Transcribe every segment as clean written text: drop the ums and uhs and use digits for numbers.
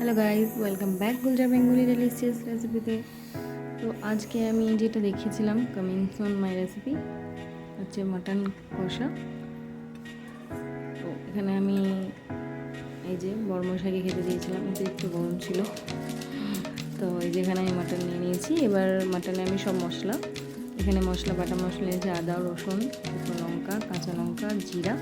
Hello guys, welcome back Gulzar Bengali delicious রেসিপিতে। তো আজকে আমি যেটা দেখিয়েছিলাম কামিং সুন মাই রেসিপি হচ্ছে মাটন কষা। তো এখানে আমি এই যে বড়মশাইকে খেতে দিয়েছিলাম, কিন্তু একটু গরম ছিল। তো এই যে এখানে আমি মাটন নিয়ে নিয়েছি। এবার মাটনে আমি সব মশলা, এখানে মশলা বাটা মশলা নিয়েছি আদা রসুন শুকনো লঙ্কা কাঁচা লঙ্কা জিরা,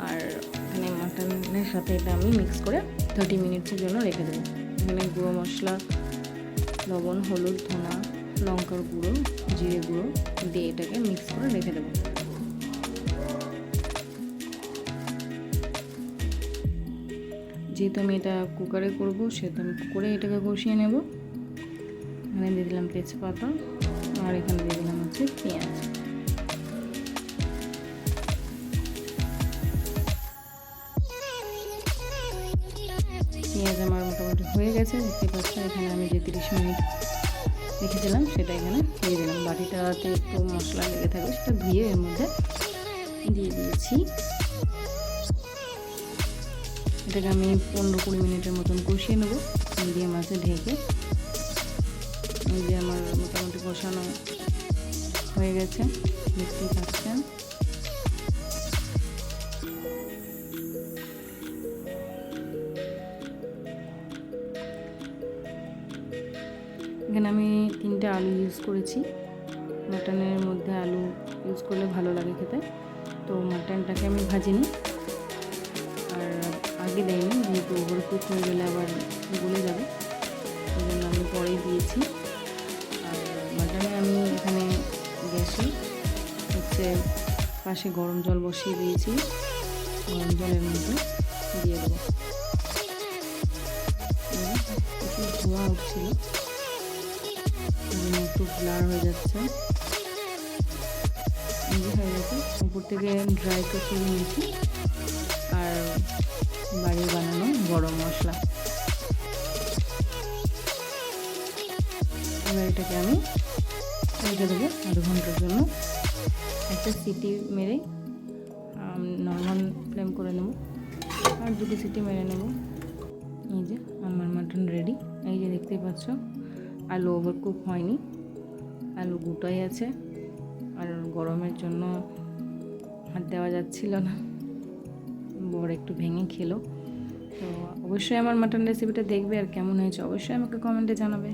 আর এখানে মাটনের সাথে এটা আমি মিক্স করে 30 মিনিটসের জন্য রেখে দেবো। এখানে গুঁড়ো মশলা লবণ হলুদ ধনা লঙ্কার গুঁড়ো জিরে গুঁড়ো দিয়ে এটাকে মিক্স করে রেখে দেবো। যেহেতু আমি এটা কুকারে করব সেহেতু আমি কুকারে এটাকে কষিয়ে নেব। এখানে দিয়ে দিলাম তেজপাতা আর এখানে দিয়ে দিলাম হচ্ছে পেঁয়াজ। পেঁয়াজ আমার মোটামুটি হয়ে গেছে, দেখতে পাচ্ছেন। এখানে আমি যে 30 মিনিট রেখেছিলাম সেটা এখানে দিয়ে দিলাম। বাটিটাতে একটু মশলা লেগে থাকবে, সেটা ধুয়ে এর মধ্যে দিয়ে দিয়েছি। এটাকে আমি 15-20 মিনিটের মতন কষিয়ে নেবো মিডিয়াম আঁচে ঢেকে। এই যে আমার মোটামুটি কষানো হয়ে গেছে, দেখতেই পাচ্ছেন। এখানে আমি 3টে আলু ইউজ করেছি। মাটনের মধ্যে আলু ইউজ করলে ভালো লাগে খেতে। তো মাটনটাকে আমি ভাজিনি আর আগে দেয়নি, যেহেতু ওভার কুক হয়ে গেলে আবার গলে যাবে, ওই জন্য আমি পরেই দিয়েছি। আর মাটনে আমি এখানে গ্যাসে হচ্ছে পাশে গরম জল বসিয়ে দিয়েছি। গরম জলের মধ্যে দিয়ে দেবো। প্রচুর ধোঁয়া উঠছিল, একটু ব্লার হয়ে যাচ্ছে। হয়ে গেছে, উপর থেকে ড্রাই কচুরি নিয়েছি আর বাড়ির বানানো গরম মশলা। এবার এটাকে আমি রেখে দেবো আধ ঘন্টার জন্য। একটা সিটি মেরে নর্মাল ফ্লেম করে নেব আর 2টো সিটি মেরে নেব। এই যে আমার মাটন রেডি। এই যে দেখতেই পাচ্ছ, আলু ওভার কুক হয়নি, আলু গোটাই আছে। আর গরমের জন্য হাত দেওয়া যাচ্ছিল না, বড় একটু ভেঙে খেলো। তো অবশ্যই আমার মাটন রেসিপিটা দেখবে আর কেমন হয়েছে অবশ্যই আমাকে কমেন্টে জানাবে।